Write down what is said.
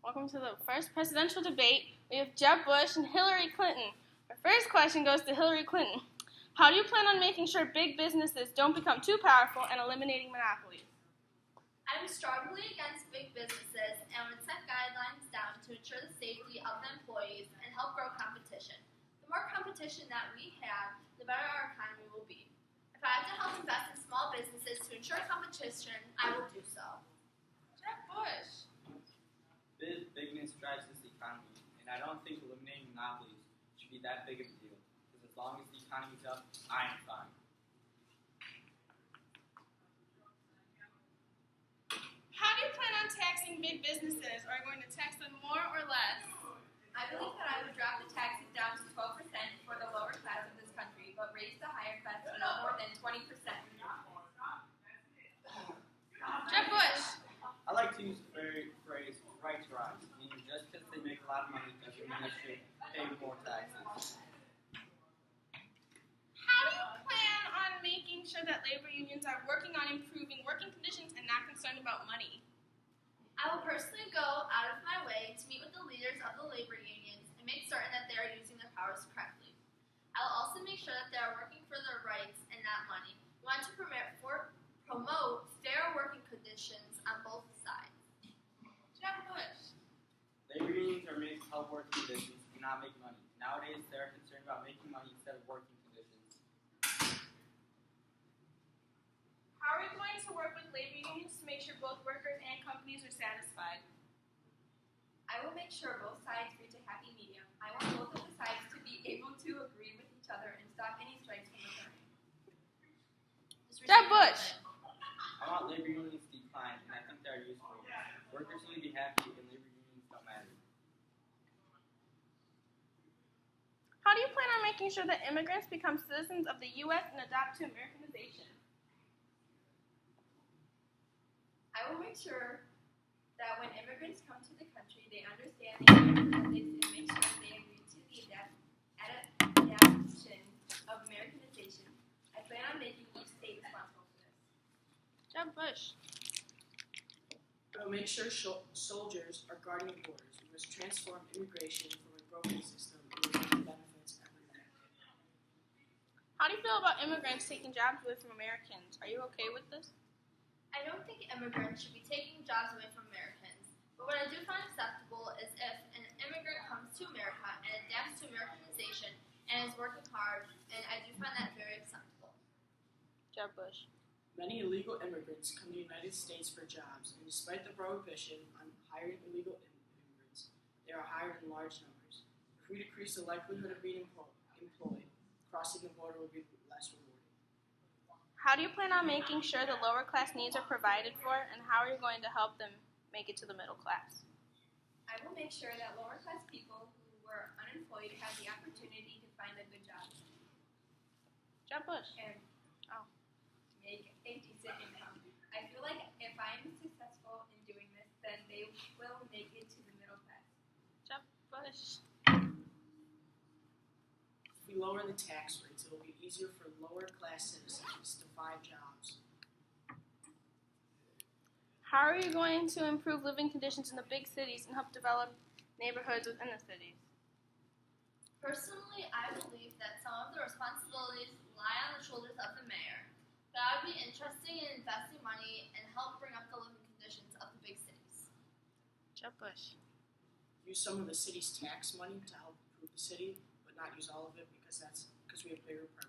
Welcome to the first presidential debate. We have Jeb Bush and Hillary Clinton. Our first question goes to Hillary Clinton. How do you plan on making sure big businesses don't become too powerful and eliminating monopolies? I'm strongly against big businesses and would set guidelines down to ensure the safety of the employees and help grow competition. The more competition that we have, the better our economy will be. If I have to help invest in small businesses to ensure competition, I will do so. Jeb Bush. Bigness drives this economy, and I don't think eliminating monopolies should be that big of a deal, because as long as the economy's up, I am fine. How do you plan on taxing big businesses? Are you going to tax them more or less? I believe that I would drop the taxes down to 12% for the lower class of this country, but raise the higher class to no more than 20%. Jeb Bush. I like to use the phrase right to rise, meaning just because they make a lot of money doesn't mean they should pay more taxes. How do you plan on making sure that labor unions are working on improving working conditions and not concerned about money? I will personally go out of my way to meet with the leaders of the labor unions and make certain that they are using their powers correctly. I will also make sure that they are working for their rights and not money. We want to promote fair working conditions on both sides. Jeb Bush. Labor unions are made to help working conditions and not make money. Nowadays, they're concerned about making money instead of working conditions. How are we going to work with labor unions to make sure both workers and companies are satisfied? I will make sure both sides reach a happy medium. I want both of the sides to be able to agree with each other and stop any strikes from occurring. Jeb Bush. I want labor unions to decline, and I think they are useful. Workers need to be happy, and labor unions don't matter. How do you plan on making sure that immigrants become citizens of the U.S. and adopt to Americanization? I will make sure that when immigrants come to the country, they understand the American ethics and make sure they agree to the adaptation of Americanization. I plan on making each state responsible for this. Jeb Bush. I will make sure soldiers are guarding the borders. We must transform immigration from a broken system into one that benefits everyone. How do you feel about immigrants taking jobs away from Americans? Are you okay with this? I don't think immigrants should be taking jobs away from Americans, but what I do find acceptable is if an immigrant comes to America and adapts to Americanization and is working hard, and I do find that very acceptable. Jeb Bush. Many illegal immigrants come to the United States for jobs, and despite the prohibition on hiring illegal immigrants, they are hired in large numbers. If we decrease the likelihood of being employed, crossing the border will be less rewarding. How do you plan on making sure the lower class needs are provided for, and how are you going to help them make it to the middle class? I will make sure that lower class people who were unemployed have the opportunity to find a good job Jeb Bush. and make a decent income. I feel like if I'm successful in doing this, then they will make it to the middle class. Jeb Bush. If we lower the tax rates, it will be easier for lower class citizens to find jobs. How are you going to improve living conditions in the big cities and help develop neighborhoods within the cities? Personally, I believe that some of the responsibilities lie on the shoulders of the mayor, but I would be interested in investing money and help bring up the living conditions of the big cities. Jeb Bush. Use some of the city's tax money to help improve the city, but not use all of it because we have bigger priorities.